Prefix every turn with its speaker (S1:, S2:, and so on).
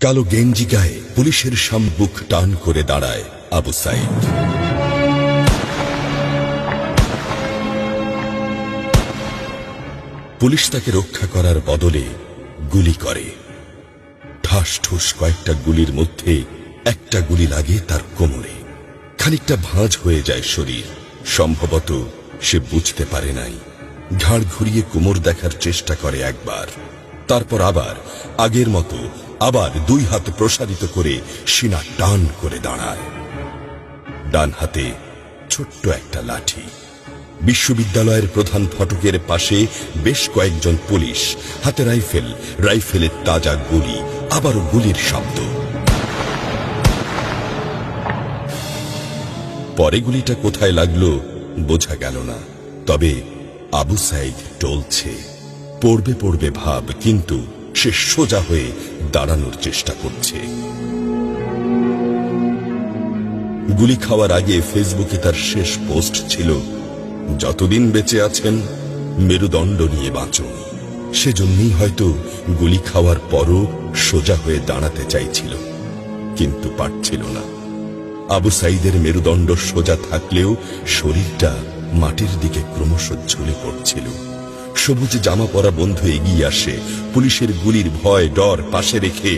S1: কালো গেঞ্জি গায়ে পুলিশের বুক টান করে দাঁড়ায় আবু সাইদ। পুলিশ তাকে রক্ষা করার বদলে গুলি করে। ঠাস ঠুস কয়েকটা গুলির মধ্যে একটা গুলি লাগে তার কোমরে। খানিকটা ভাঁজ হয়ে যায় শরীর। সম্ভবত সে বুঝতে পারে নাই। ঘাড় ঘুরিয়ে কোমর দেখার চেষ্টা করে একবার, তারপর আবার আগের মতো আবার দুই হাত প্রসারিত করে সিনা টান করে দাঁড়ায়। ডান হাতে ছোট্ট একটা লাঠি। বিশ্ববিদ্যালয়ের প্রধান ফটকের পাশে বেশ কয়েকজন পুলিশ, হাতে রাইফেল, রাইফেলের তাজা গুলি, আবারও গুলির শব্দ। পরে গুলিটা কোথায় লাগলো বোঝা গেল না। তবে আবু সাইদ টলছে, পড়বে পড়বে ভাব, কিন্তু সে সোজা হয়ে দাঁড়ানোর চেষ্টা করছে। গুলি খাওয়ার আগে ফেসবুকে তার শেষ পোস্ট ছিল, যতদিন বেঁচে আছেন মেরুদণ্ড নিয়ে বাঁচুন। সেজন্যই হয়তো গুলি খাওয়ার পরও সোজা হয়ে দাঁড়াতে চাইছিল, কিন্তু পারছিল না। আবু সাইদের মেরুদণ্ড সোজা থাকলেও শরীরটা মাটির দিকে ক্রমশ ঝুলে পড়ছিল। সবুজ জামা পরা বন্ধু এগিয়ে আসে, পুলিশের গুলির ভয় ডর পাশে রেখে